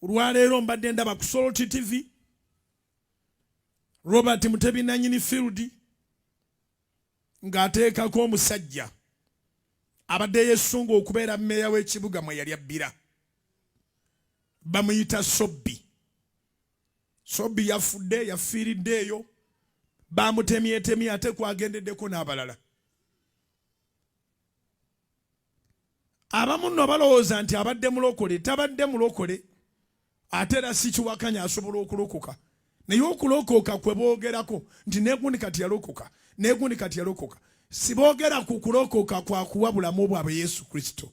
Olwaleero mbadde ndaba ku Salt TV Robert Mutebi nanyini field ng'ateekako omusajja abadde yesunga okubeera mmeeya w'ekibuga mwe yali abbira. Bamuyita Sobbi. Sobbi yafudde yafiiridde eyo. Bamutemyetemye ate kwagendeddeko n'abalala. Abamu nno balowooza nti abadde mulokole, tabadde mulokole, ate era si kiwakanya asobola okulokoka. Naye okulokoka kwe boogerako nti neegundi kati yalokoka, neegundi kati yalokoka. Si boogera ku kulokoka kwa kuwa bulamu bwabwe Yesu Kristo.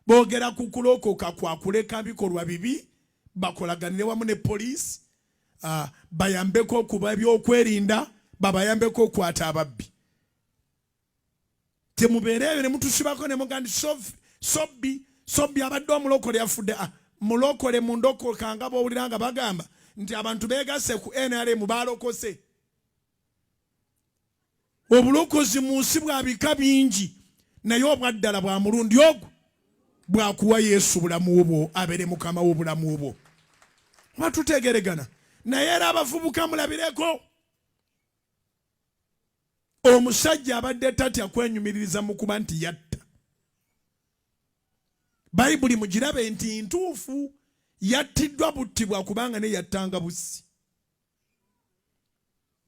Boogera ku kulokoka kwa kuleka bikolwa bibi, bakolaganire wamu ne poliisi, bayambeko kuba ebyokwerinda, babayambeko okwata ababbi. Temubeereyo ne mutusibako ne mugandi Sobbi abadde omulokole yafudde. Mulokole mundokoka nga bowulira nga bagamba nti abantu beegasse ku NRM balokose. Obulokozi mu nsi bwa bika bingi, naye obwaddala bwa mulundi ogwo bwakuwa Yesu bulamu bwo abeere mukama w'obulamu bwo. Batutegeregana. Naye era abavubuka mulabireko. Omusajja abadde tatya kwenyumiririza mu kuba nti yatta. Bayibuli mugirabe nti ntuufu yattiddwa buttibwa kubanga ne yattanga bussi.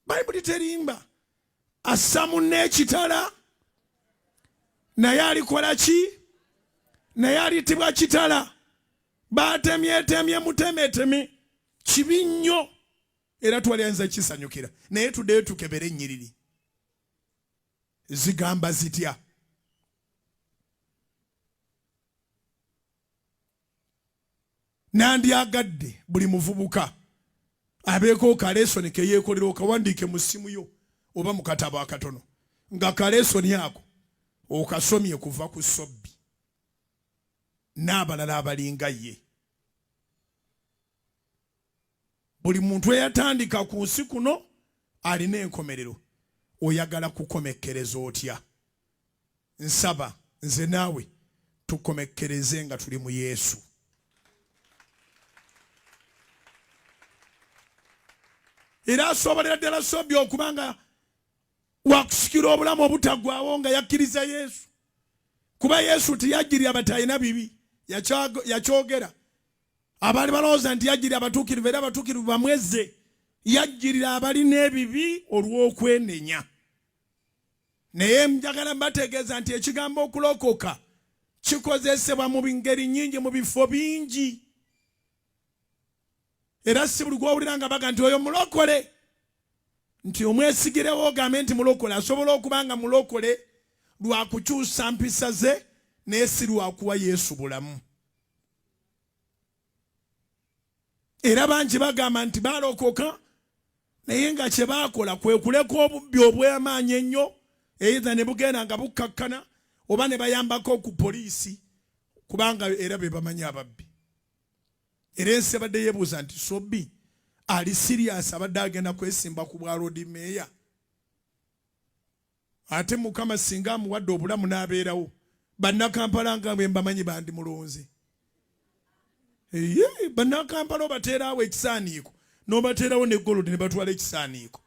Bayibuli terimba. Assa munne ekitala, naye alikola ki? Naye alitibwa kitala. Batemyetemye mutemeteme. Kibi nnyo era twalyanza kisanyukira. Naye tuddeyo tukebere ennyiriri. Zigamba zitya? Nandyagadde buli muvubuka abeeko kaleesoni ke yeekolera okawandiike mu ssimu yo oba mu katabo akatono nga kaleesoni ako okasomye kuva ku Sobbi n'abalala abalinga ye. Buli muntu eyatandika ku nsi kuno alina enkomerero. Oyagala kukomekkereza otya? Nsaba nze naawe tukomekkereze nga tuli mu Yesu. Era asobolera ddala Sobbi okubanga wakusikira obulamu obutaggwaawo nga yakkiriza Yesu. Kuba Yesu tiyajjirira abatalina bibi, yakyogera. Abaali balowooza nti yajjirira abatuukirivu era abatuukirivu bamwezze. Yajjirira abalina ebibi olw'okwenenya. Naye njagala mbategeeza nti ekigambo okulokoka kikozesebwa mu ngeri nnyingi mu bifo bingi. Era si buli gw'owulira nga baga nti oyo mulokole, nti omwesigirewo ogambe nti mulokole. Asobola okuba nga mulokole lwa kukyusa mpisa ze naye si lwa kuwa Yesu bulamu. Era bangi bagamba nti balokoka naye nga kye baakola kwe kuleka obubbi obw'amaanyi ennyo, either ne bugenda nga bukkakkana oba ne bayambako ku poliisi kubanga era be bamanyi ababbi. Era ensi abadde yeebuuza nti Sobbi ali sirias abadde agenda kwesimba ku bwa road meeya. Ate Mukama singa amuwadde obulamu n'abeerawo, bannakampala nga bwe mbamanyi bandi mulonze. Bannakampala obateerawo ekisaaniiko n'obateerawo ne golodi ne batwala ekisaaniiko.